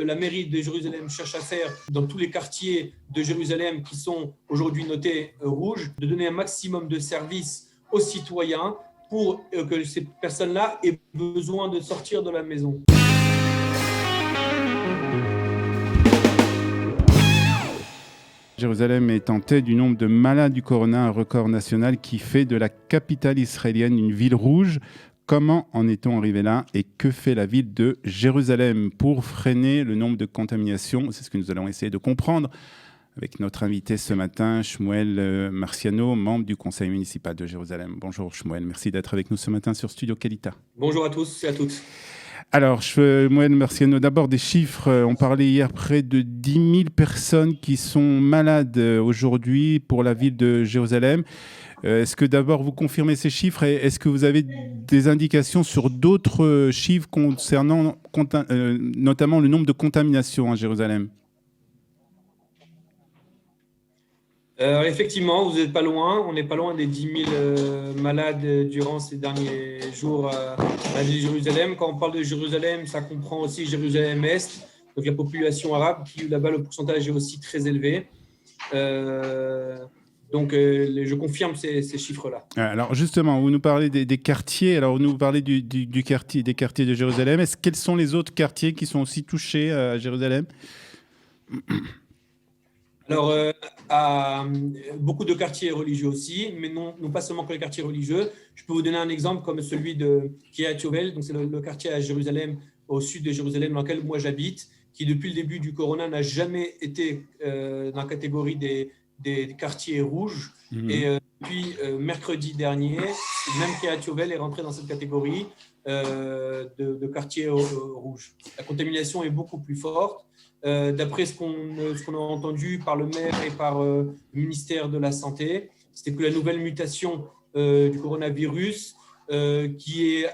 La mairie de Jérusalem cherche à faire dans tous les quartiers de Jérusalem qui sont aujourd'hui notés rouges, de donner un maximum de services aux citoyens pour que ces personnes-là aient besoin de sortir de la maison. Jérusalem est en tête du nombre de malades du corona, un record national qui fait de la capitale israélienne une ville rouge. Comment en est-on arrivé là et que fait la ville de Jérusalem pour freiner le nombre de contaminations? C'est ce que nous allons essayer de comprendre avec notre invité ce matin, Shmuel Marciano, membre du conseil municipal de Jérusalem. Bonjour Shmuel, merci d'être avec nous ce matin sur Studio Kalita. Bonjour à tous et à toutes. Alors, Shmuel Marciano, d'abord des chiffres. On parlait hier près de 10 000 personnes qui sont malades aujourd'hui pour la ville de Jérusalem. Est-ce que d'abord vous confirmez ces chiffres et est-ce que vous avez des indications sur d'autres chiffres concernant notamment le nombre de contaminations à Jérusalem ? Effectivement, vous n'êtes pas loin. On n'est pas loin des 10 000 malades durant ces derniers jours à la ville de Jérusalem. Quand on parle de Jérusalem, ça comprend aussi Jérusalem-Est, donc la population arabe, qui là-bas le pourcentage est aussi très élevé. Donc, je confirme ces chiffres-là. Alors justement, vous nous parlez des quartiers. Alors, vous nous parlez des quartiers de Jérusalem. Quels sont les autres quartiers qui sont aussi touchés à Jérusalem ? Alors, beaucoup de quartiers religieux aussi, mais non pas seulement que les quartiers religieux. Je peux vous donner un exemple comme celui de Kiryat Yovel, donc c'est le quartier à Jérusalem, au sud de Jérusalem, dans lequel moi j'habite, qui depuis le début du corona n'a jamais été dans la catégorie des quartiers rouges. Et depuis mercredi dernier, même Kiryat Yovel est rentré dans cette catégorie de quartiers rouges. La contamination est beaucoup plus forte. D'après ce qu'on a entendu par le maire et par le ministère de la Santé, c'était que la nouvelle mutation du coronavirus, qui est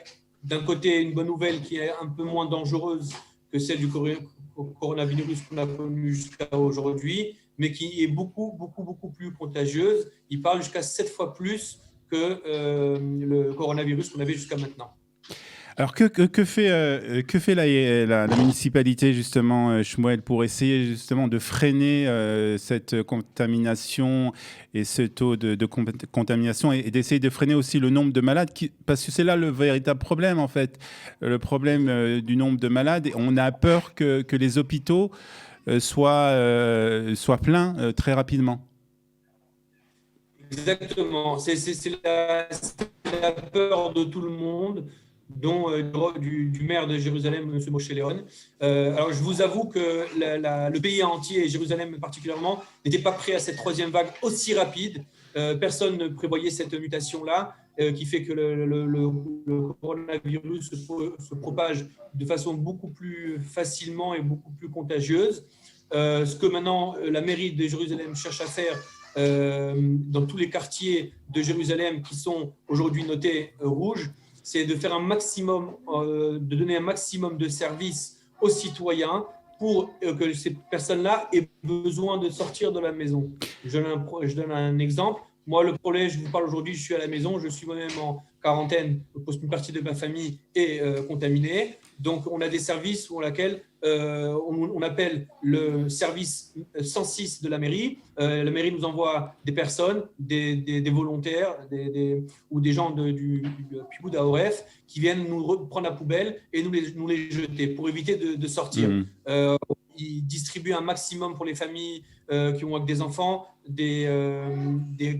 d'un côté une bonne nouvelle, qui est un peu moins dangereuse que celle du coronavirus qu'on a connu jusqu'à aujourd'hui, mais qui est beaucoup plus contagieuse. Il parle jusqu'à 7 fois plus que le coronavirus qu'on avait jusqu'à maintenant. Alors, que fait la municipalité, justement, Shmuel, pour essayer justement de freiner cette contamination et ce taux de contamination et d'essayer de freiner aussi le nombre de malades parce que c'est là le véritable problème, en fait, le problème du nombre de malades. Et on a peur que les hôpitaux soient pleins très rapidement. Exactement. C'est la peur de tout le monde, dont du maire de Jérusalem, M. Moshe Léon. Alors, je vous avoue que le pays entier, et Jérusalem particulièrement, n'était pas prêt à cette troisième vague aussi rapide. Personne ne prévoyait cette mutation-là, qui fait que le coronavirus se propage de façon beaucoup plus facilement et beaucoup plus contagieuse. Ce que maintenant la mairie de Jérusalem cherche à faire dans tous les quartiers de Jérusalem qui sont aujourd'hui notés rouges, c'est de faire un maximum, de donner un maximum de services aux citoyens pour que ces personnes-là aient besoin de sortir de la maison. Je donne un exemple. Moi, le problème, je vous parle aujourd'hui, je suis à la maison, je suis moi-même en quarantaine, parce qu'une partie de ma famille est contaminée. Donc, on a des services pour lesquels on appelle le service 106 de la mairie. La mairie nous envoie des personnes, des volontaires ou des gens du Pikoud Aoref qui viennent nous prendre la poubelle et nous les jeter pour éviter de sortir. Ils distribuent un maximum pour les familles qui ont avec des enfants, des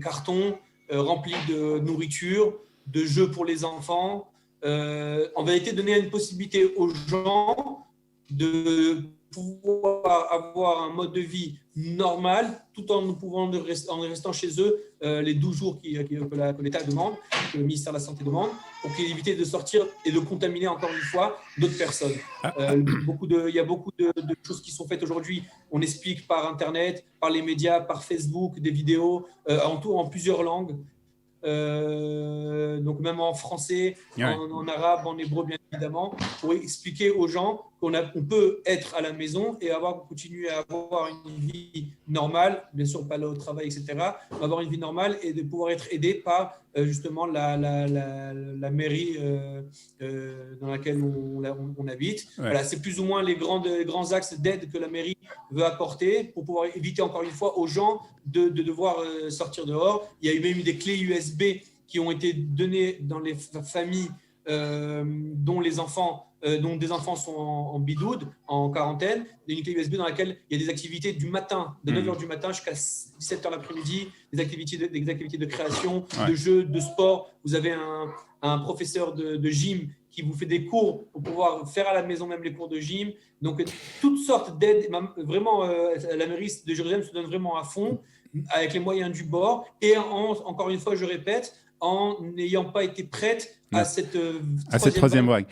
cartons remplis de nourriture, de jeux pour les enfants. En vérité, donner une possibilité aux gens de pouvoir avoir un mode de vie normal tout en restant chez eux les 12 jours que l'État demande, que le ministère de la Santé demande, pour éviter de sortir et de contaminer encore une fois d'autres personnes. Il y a beaucoup de choses qui sont faites aujourd'hui. On explique par Internet, par les médias, par Facebook, des vidéos en plusieurs langues. Donc même en français, en arabe, en hébreu bien évidemment, pour expliquer aux gens on peut être à la maison et continuer à avoir une vie normale, bien sûr pas aller au travail, etc., mais avoir une vie normale et de pouvoir être aidé par justement la mairie dans laquelle on habite. Ouais. Voilà, c'est plus ou moins les grands axes d'aide que la mairie veut apporter pour pouvoir éviter encore une fois aux gens de devoir sortir dehors. Il y a eu même des clés USB qui ont été données dans les familles dont des enfants sont en bidoude, en quarantaine, une clé USB dans laquelle il y a des activités du matin, de 9h du matin jusqu'à 17h l'après-midi, des activités de création, de jeux, de sport. Vous avez un professeur de gym qui vous fait des cours pour pouvoir faire à la maison même les cours de gym. Donc, toutes sortes d'aides. Vraiment, la mairie de Jérusalem se donne vraiment à fond avec les moyens du bord. Et encore une fois, je répète, en n'ayant pas été prête à cette troisième vague.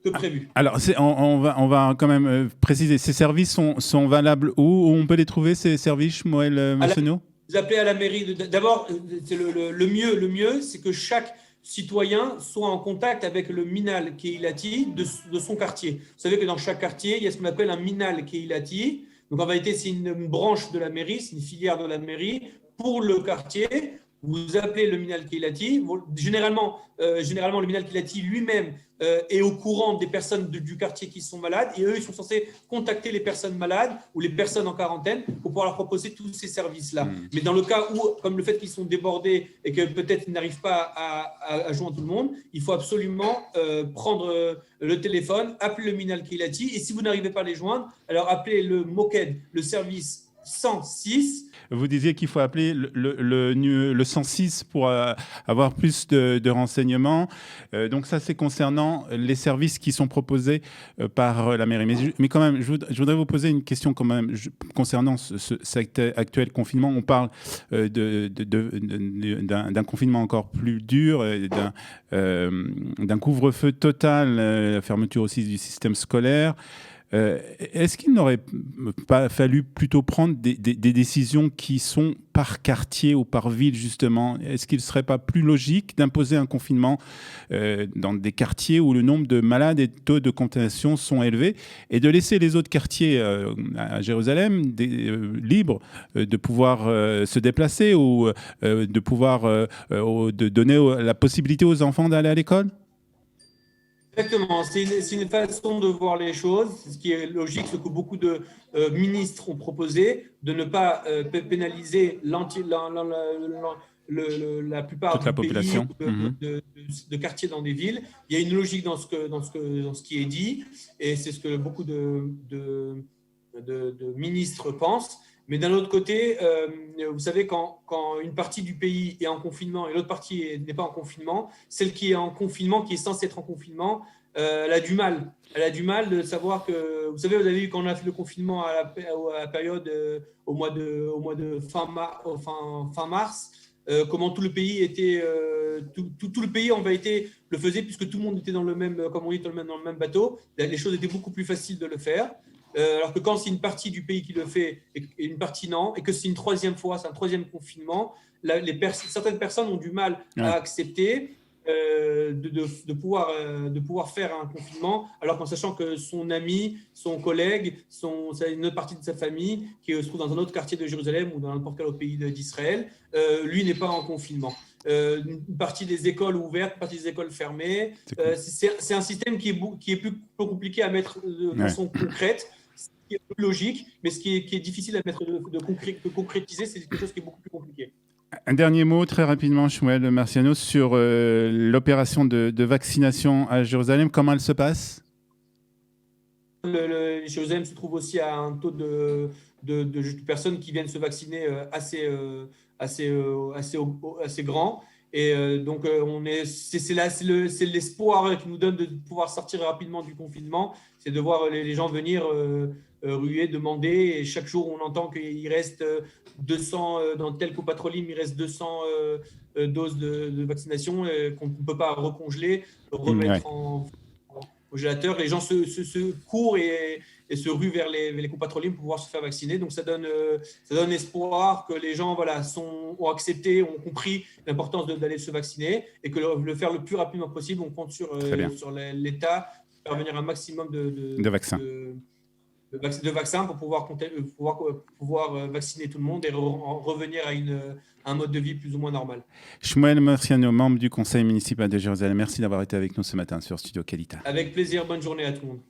Que prévu. Alors, on va quand même préciser, ces services sont valables où on peut les trouver, ces services, Shmuel Massonneau? Vous appelez à la mairie. D'abord, le mieux, c'est que chaque citoyen soit en contact avec le Minal Kehilati de son quartier. Vous savez que dans chaque quartier, il y a ce qu'on appelle un Minal Kehilati. Donc, en réalité, c'est une branche de la mairie, c'est une filière de la mairie pour le quartier. Vous appelez le Minal Kehilati. Généralement, le Minal Kehilati lui-même est au courant des personnes du quartier qui sont malades et eux, ils sont censés contacter les personnes malades ou les personnes en quarantaine pour pouvoir leur proposer tous ces services-là. Mais dans le cas où, comme le fait qu'ils sont débordés et que peut-être ils n'arrivent pas à joindre tout le monde, il faut absolument prendre le téléphone, appeler le Minal Kehilati et si vous n'arrivez pas à les joindre, alors appelez le Moked, le service 106. Vous disiez qu'il faut appeler le 106 pour avoir plus de renseignements. Donc ça, c'est concernant les services qui sont proposés par la mairie. Mais quand même, je voudrais vous poser une question quand même concernant cet actuel confinement. On parle d'un confinement encore plus dur, d'un couvre-feu total, la fermeture aussi du système scolaire. Est-ce qu'il n'aurait pas fallu plutôt prendre des décisions qui sont par quartier ou par ville, justement? Est-ce qu'il ne serait pas plus logique d'imposer un confinement dans des quartiers où le nombre de malades et de taux de contamination sont élevés et de laisser les autres quartiers à Jérusalem libres de pouvoir se déplacer ou de pouvoir de donner la possibilité aux enfants d'aller à l'école? Exactement, c'est une façon de voir les choses. Ce qui est logique, ce que beaucoup de ministres ont proposé, de ne pas pénaliser la plupart toute la population de quartiers dans des villes. Il y a une logique dans ce qui est dit, et c'est ce que beaucoup de ministres pensent. Mais d'un autre côté, vous savez, quand une partie du pays est en confinement et l'autre partie n'est pas en confinement, celle qui est en confinement, qui est censée être en confinement, elle a du mal. Elle a du mal de savoir que... Vous savez, vous avez vu quand on a fait le confinement à la période au mois de fin mars, comment tout le pays était... tout le pays en vérité le faisait puisque tout le monde était dans le même, comme on dit, dans le même bateau. Les choses étaient beaucoup plus faciles de le faire. Alors que quand c'est une partie du pays qui le fait et une partie non, et que c'est une troisième fois, c'est un troisième confinement, certaines personnes ont du mal à accepter de pouvoir faire un confinement, alors qu'en sachant que son ami, son collègue, une autre partie de sa famille qui se trouve dans un autre quartier de Jérusalem ou dans n'importe quel autre pays d'Israël, lui n'est pas en confinement. Une partie des écoles ouvertes, une partie des écoles fermées. C'est un système qui est plus compliqué à mettre de façon concrète. Ce qui est plus logique, mais ce qui est difficile à mettre de concrétiser, c'est quelque chose qui est beaucoup plus compliqué. Un dernier mot très rapidement, Shmuel Marciano, sur l'opération de vaccination à Jérusalem. Comment elle se passe? Jérusalem se trouve aussi à un taux de personnes qui viennent se vacciner assez grand. Et donc, c'est l'espoir qui nous donne de pouvoir sortir rapidement du confinement. C'est de voir les gens venir ruer, demander. Et chaque jour, on entend qu'il reste 200, dans tel copatrolim, il reste 200 doses de vaccination qu'on ne peut pas recongeler, remettre au congélateur. Les gens se courent et se ruent vers les copatrolimes pour pouvoir se faire vacciner. Donc, ça donne espoir que les gens ont accepté, ont compris l'importance d'aller se vacciner et que le faire le plus rapidement possible. On compte sur l'État faire venir un maximum De vaccins. de vaccins pour pouvoir vacciner tout le monde et revenir à un mode de vie plus ou moins normal. Shmuel Marciano, membre du conseil municipal de Jérusalem, merci d'avoir été avec nous ce matin sur Studio Qualité. Avec plaisir, bonne journée à tout le monde.